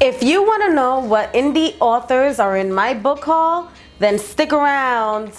If you want to know what indie authors are in my book haul, then stick around.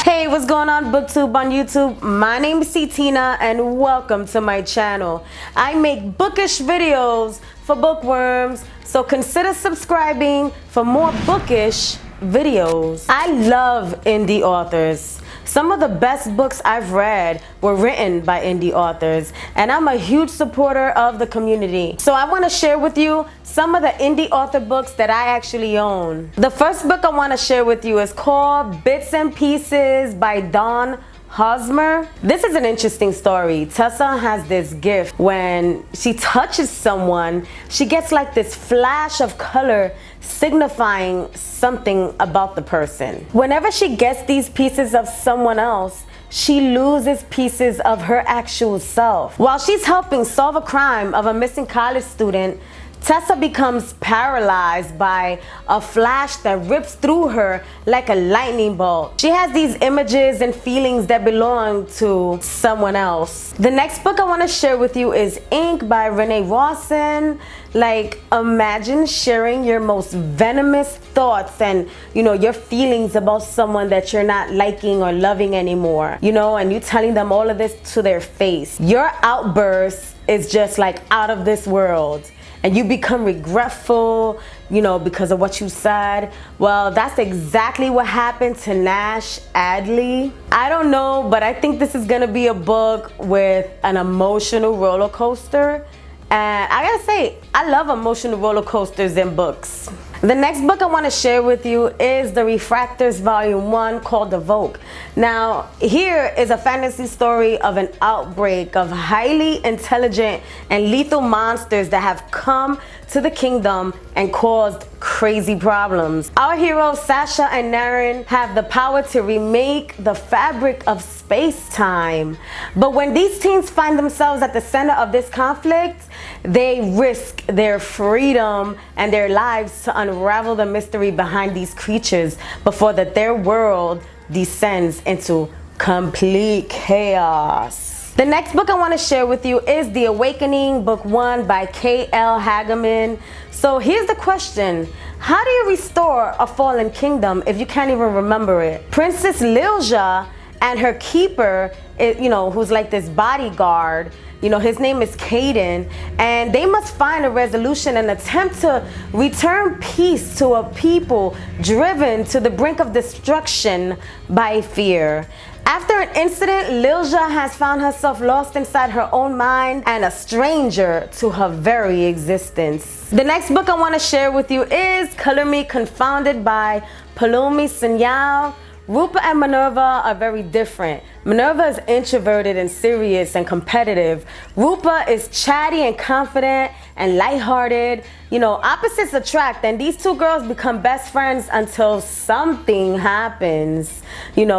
Hey, what's going on, booktube on YouTube? My name is Tina and welcome to my channel. I make bookish videos for bookworms, so consider subscribing for more bookish videos. I love indie authors. Some of the best books I've read were written by indie authors, and I'm a huge supporter of the community. So I want to share with you some of the indie author books that I actually own. The first book I want to share with you is called Bits and Pieces by Dawn Hosmer. This is an interesting story. Tessa has this gift. When she touches someone, she gets like this flash of color signifying something about the person. Whenever she gets these pieces of someone else, she loses pieces of her actual self. While she's helping solve a crime of a missing college student, Tessa becomes paralyzed by a flash that rips through her like a lightning bolt. She has these images and feelings that belong to someone else. The next book I want to share with you is Ink by Renee Rawson. Like, imagine sharing your most venomous thoughts and, your feelings about someone that you're not liking or loving anymore, and you telling them all of this to their face. Your outburst is just like out of this world. And you become regretful, because of what you said. Well, that's exactly what happened to Nash Adley. I don't know, but I think this is gonna be a book with an emotional roller coaster. And I gotta say, I love emotional roller coasters in books. The next book I want to share with you is The Refractors Volume 1 called The Vogue. Now, here is a fantasy story of an outbreak of highly intelligent and lethal monsters that have come to the kingdom and caused crazy problems. Our heroes, Sasha and Naren, have the power to remake the fabric of space-time. But when these teens find themselves at the center of this conflict, they risk their freedom and their lives to unravel the mystery behind these creatures before their world descends into complete chaos. The next book I want to share with you is The Awakening, Book 1 by K.L. Hageman. So here's the question. How do you restore a fallen kingdom if you can't even remember it? Princess Lilja and her keeper, who's like this bodyguard, his name is Caden, and they must find a resolution and attempt to return peace to a people driven to the brink of destruction by fear. After an incident, Lilja has found herself lost inside her own mind and a stranger to her very existence. The next book I want to share with you is Color Me Confounded by Palumi Senyal. Rupa and Minerva are very different. Minerva is introverted and serious and competitive. Rupa is chatty and confident and lighthearted. Opposites attract, and these two girls become best friends until something happens.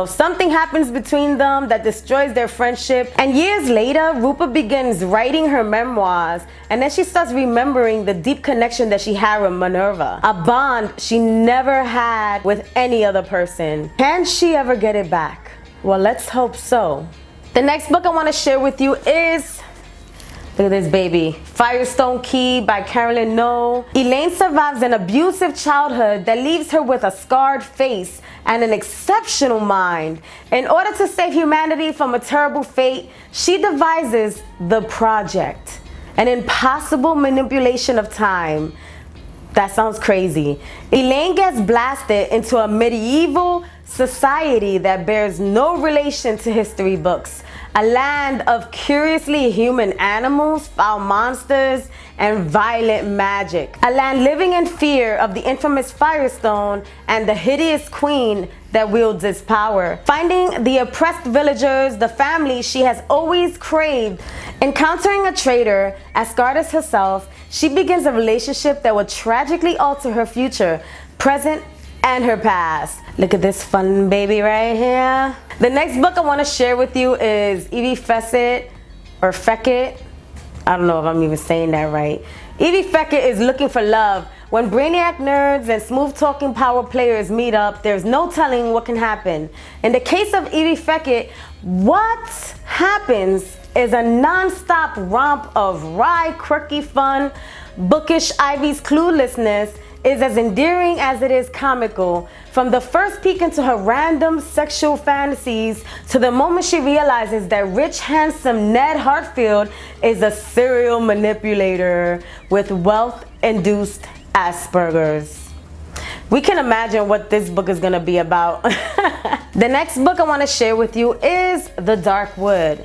Something happens between them that destroys their friendship. And years later, Rupa begins writing her memoirs, and then she starts remembering the deep connection that she had with Minerva, a bond she never had with any other person. Can she ever get it back? Well, let's hope so. The next book I want to share with you is, look at this baby, Firestone Key by Carolyn No. Elaine survives an abusive childhood that leaves her with a scarred face and an exceptional mind. In order to save humanity from a terrible fate, she devises the Project, an impossible manipulation of time. That sounds crazy. Elaine gets blasted into a medieval society that bears no relation to history books. A land of curiously human animals, foul monsters, and violent magic. A land living in fear of the infamous Firestone and the hideous queen that wields its power. Finding the oppressed villagers, the family she has always craved. Encountering a traitor, Asgardus herself, she begins a relationship that will tragically alter her future, present, and her past. Look at this fun baby right here. The next book I want to share with you is Evie Fessett, or Feckett. I don't know if I'm even saying that right. Evie Feckett is looking for love. When brainiac nerds and smooth-talking power players meet up, there's no telling what can happen. In the case of Evie Feckett, What happens is a non-stop romp of wry, quirky fun. Bookish Ivy's cluelessness is as endearing as it is comical. From the first peek into her random sexual fantasies to the moment she realizes that rich, handsome Ned Hartfield is a serial manipulator with wealth-induced Asperger's. We can imagine what this book is gonna be about. The next book I wanna share with you is The Dark Wood.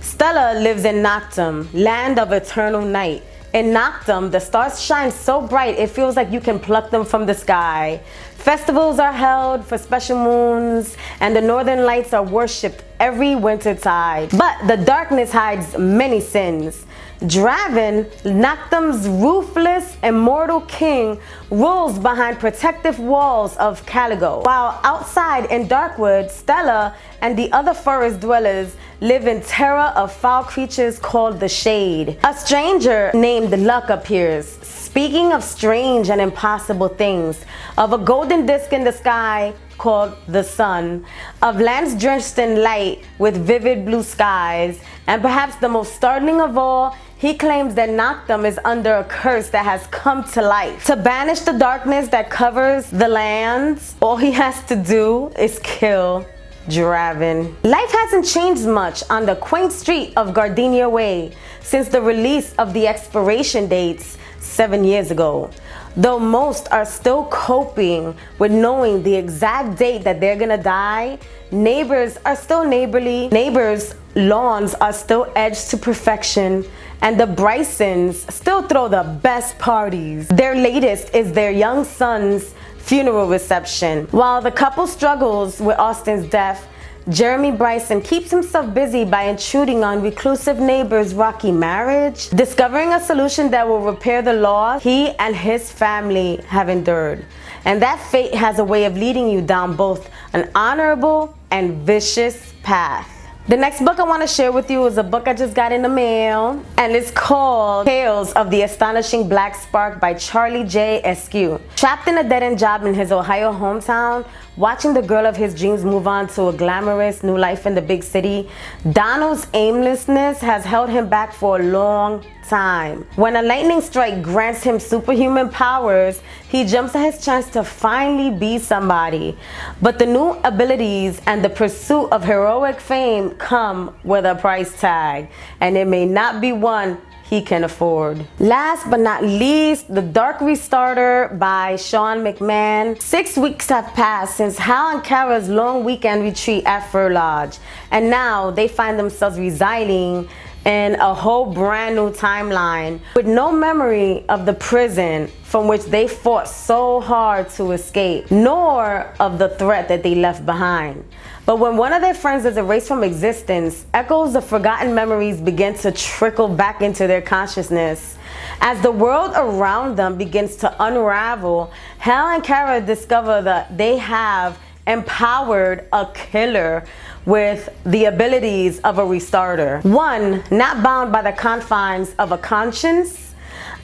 Stella lives in Noctum, land of eternal night. In Noctum, the stars shine so bright it feels like you can pluck them from the sky. Festivals are held for special moons, and the northern lights are worshipped every wintertide. But the darkness hides many sins. Draven, Noctum's ruthless, immortal king, rules behind protective walls of Caligo. While outside in Darkwood, Stella and the other forest dwellers live in terror of foul creatures called the Shade. A stranger named Luck appears, speaking of strange and impossible things, of a golden disc in the sky called the sun, of lands drenched in light with vivid blue skies, and perhaps the most startling of all, he claims that Noctum is under a curse that has come to life. To banish the darkness that covers the lands, all he has to do is kill Draven. Life hasn't changed much on the quaint street of Gardenia Way since the release of the expiration dates 7 years ago. Though most are still coping with knowing the exact date that they're gonna die, neighbors are still neighborly, neighbors' lawns are still edged to perfection, and the Brysons still throw the best parties. Their latest is their young son's funeral reception. While the couple struggles with Austin's death, Jeremy Bryson keeps himself busy by intruding on reclusive neighbors' rocky marriage, discovering a solution that will repair the loss he and his family have endured. And that fate has a way of leading you down both an honorable and vicious path. The next book I want to share with you is a book I just got in the mail, and it's called Tales of the Astonishing Black Spark by Charlie J. Eskew. Trapped in a dead-end job in his Ohio hometown, watching the girl of his dreams move on to a glamorous new life in the big city, Donald's aimlessness has held him back for a long time. When a lightning strike grants him superhuman powers, he jumps at his chance to finally be somebody. But the new abilities and the pursuit of heroic fame come with a price tag, and it may not be one he can afford. Last but not least, The Dark Restarter by Sean McMahon. 6 weeks have passed since Hal and Kara's long weekend retreat at Fur Lodge, and now they find themselves residing in a whole brand new timeline with no memory of the prison from which they fought so hard to escape, nor of the threat that they left behind. But when one of their friends is erased from existence, echoes of forgotten memories begin to trickle back into their consciousness. As the world around them begins to unravel, Hal and Kara discover that they have empowered a killer with the abilities of a restarter. One not bound by the confines of a conscience,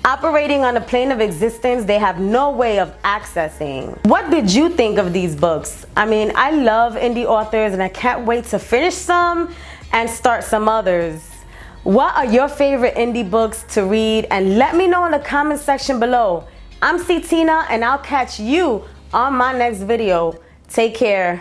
operating on a plane of existence they have no way of accessing. What did you think of these books? I mean, I love indie authors and I can't wait to finish some and start some others. What are your favorite indie books to read? And let me know in the comment section below. I'm Tina, and I'll catch you on my next video. Take care.